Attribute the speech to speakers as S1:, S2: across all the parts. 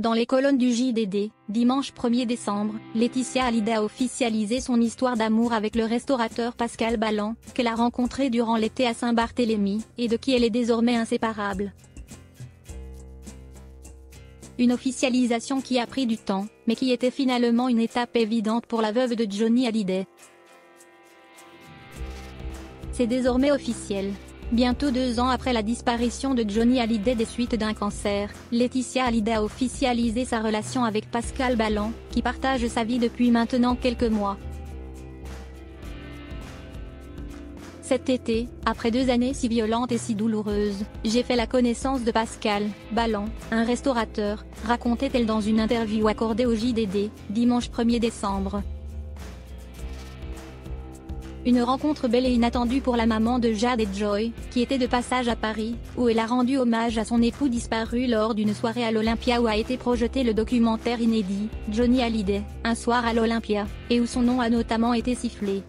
S1: Dans les colonnes du JDD, dimanche 1er décembre, Laetitia Hallyday a officialisé son histoire d'amour avec le restaurateur Pascal Ballan, qu'elle a rencontré durant l'été à Saint-Barthélemy, et de qui elle est désormais inséparable. Une officialisation qui a pris du temps, mais qui était finalement une étape évidente pour la veuve de Johnny Hallyday. C'est désormais officiel. Bientôt 2 ans après la disparition de Johnny Hallyday des suites d'un cancer, Laetitia Hallyday a officialisé sa relation avec Pascal Ballan, qui partage sa vie depuis maintenant quelques mois. Cet été, après 2 années si violentes et si douloureuses, j'ai fait la connaissance de Pascal Ballan, un restaurateur, racontait-elle dans une interview accordée au JDD, dimanche 1er décembre. Une rencontre belle et inattendue pour la maman de Jade et Joy, qui était de passage à Paris, où elle a rendu hommage à son époux disparu lors d'une soirée à l'Olympia où a été projeté le documentaire inédit, Johnny Hallyday, un soir à l'Olympia, et où son nom a notamment été sifflé.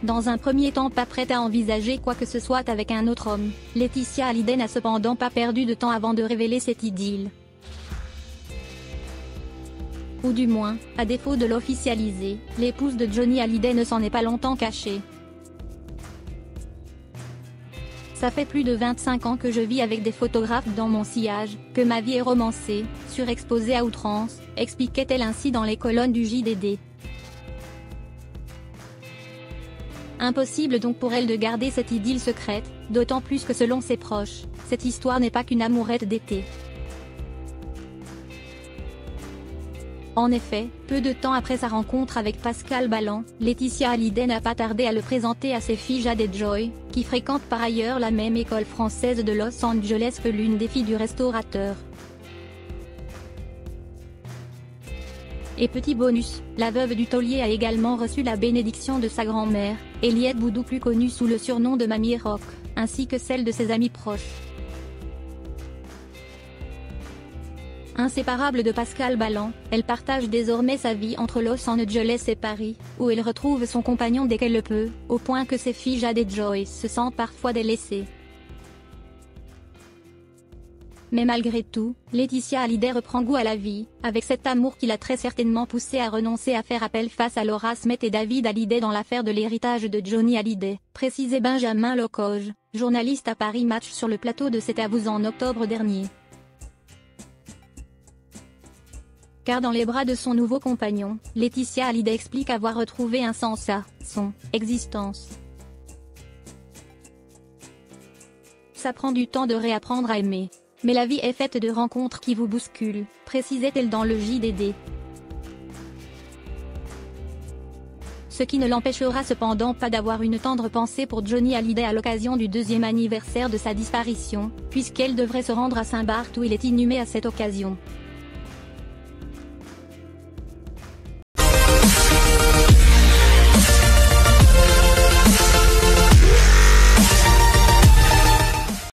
S1: Dans un premier temps pas prête à envisager quoi que ce soit avec un autre homme, Laetitia Hallyday n'a cependant pas perdu de temps avant de révéler cette idylle. Ou du moins, à défaut de l'officialiser, l'épouse de Johnny Hallyday ne s'en est pas longtemps cachée. Ça fait plus de 25 ans que je vis avec des photographes dans mon sillage, que ma vie est romancée, surexposée à outrance, expliquait-elle ainsi dans les colonnes du JDD. Impossible donc pour elle de garder cette idylle secrète, d'autant plus que selon ses proches, cette histoire n'est pas qu'une amourette d'été. En effet, peu de temps après sa rencontre avec Pascal Ballan, Laetitia Hallyday n'a pas tardé à le présenter à ses filles Jade et Joy, qui fréquentent par ailleurs la même école française de Los Angeles que l'une des filles du restaurateur. Et petit bonus, la veuve du taulier a également reçu la bénédiction de sa grand-mère, Eliette Boudou plus connue sous le surnom de Mamie Rock, ainsi que celle de ses amis proches. Inséparable de Pascal Ballan, elle partage désormais sa vie entre Los Angeles et Paris, où elle retrouve son compagnon dès qu'elle le peut, au point que ses filles Jade et Joy se sentent parfois délaissées. Mais malgré tout, Laetitia Hallyday reprend goût à la vie, avec cet amour qui l'a très certainement poussée à renoncer à faire appel face à Laura Smet et David Hallyday dans l'affaire de l'héritage de Johnny Hallyday, précisait Benjamin Locoge, journaliste à Paris Match sur le plateau de C'est à vous en octobre dernier. Car dans les bras de son nouveau compagnon, Laetitia Hallyday explique avoir retrouvé un sens à son existence. Ça prend du temps de réapprendre à aimer. Mais la vie est faite de rencontres qui vous bousculent, précisait-elle dans le JDD. Ce qui ne l'empêchera cependant pas d'avoir une tendre pensée pour Johnny Hallyday à l'occasion du 2e anniversaire de sa disparition, puisqu'elle devrait se rendre à Saint-Barth où il est inhumé à cette occasion.